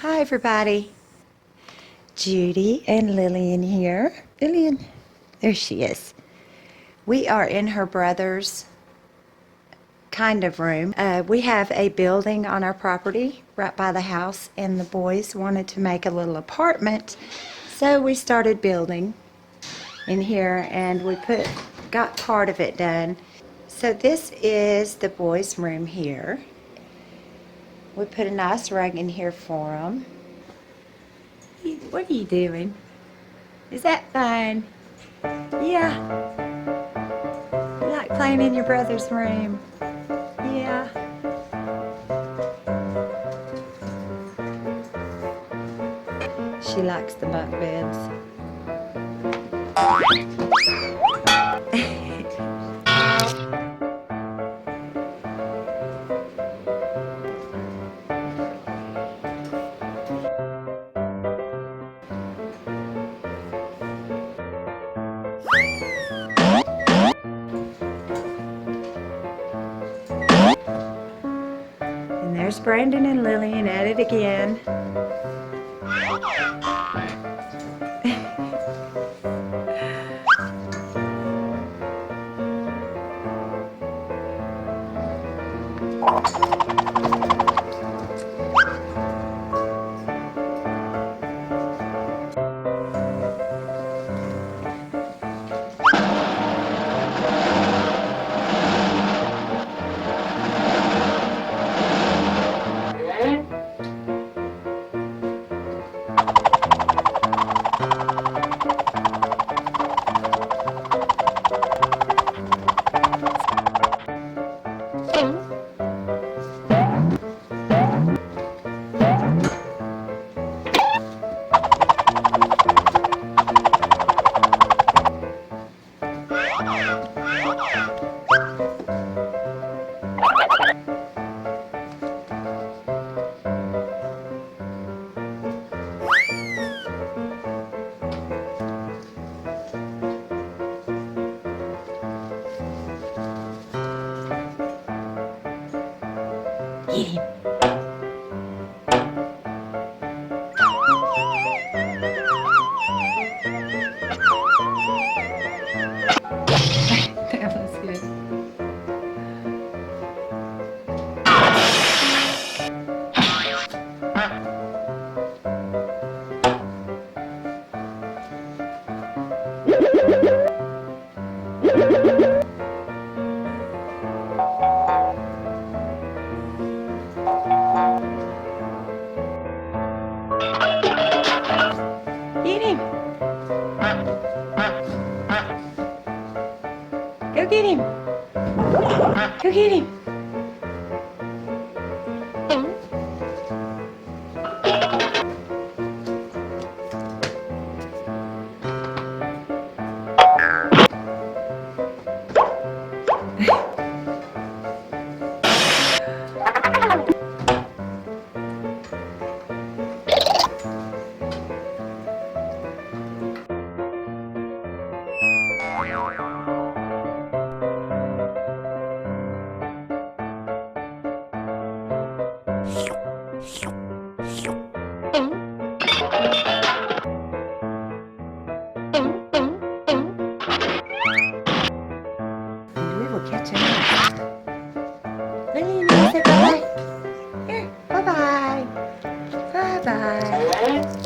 Hi everybody, Judy and Lillian here. Lillian, there she is. We are in her brother's kind of room. We have a building on our property right by the house, and the boys wanted to make a little apartment, so we started building in here, and we got part of it done. So this is the boys' room here. We put a nice rug in here for them. What are you doing? Is that fun? Yeah. You like playing in your brother's room? Yeah. She likes the bunk beds. And there's Brandon and Lillian at it again. Get him. That was good. Get him. Go get him. Go get him. And we will catch him next. Lillian, you say bye-bye. Here, bye-bye. Bye-bye.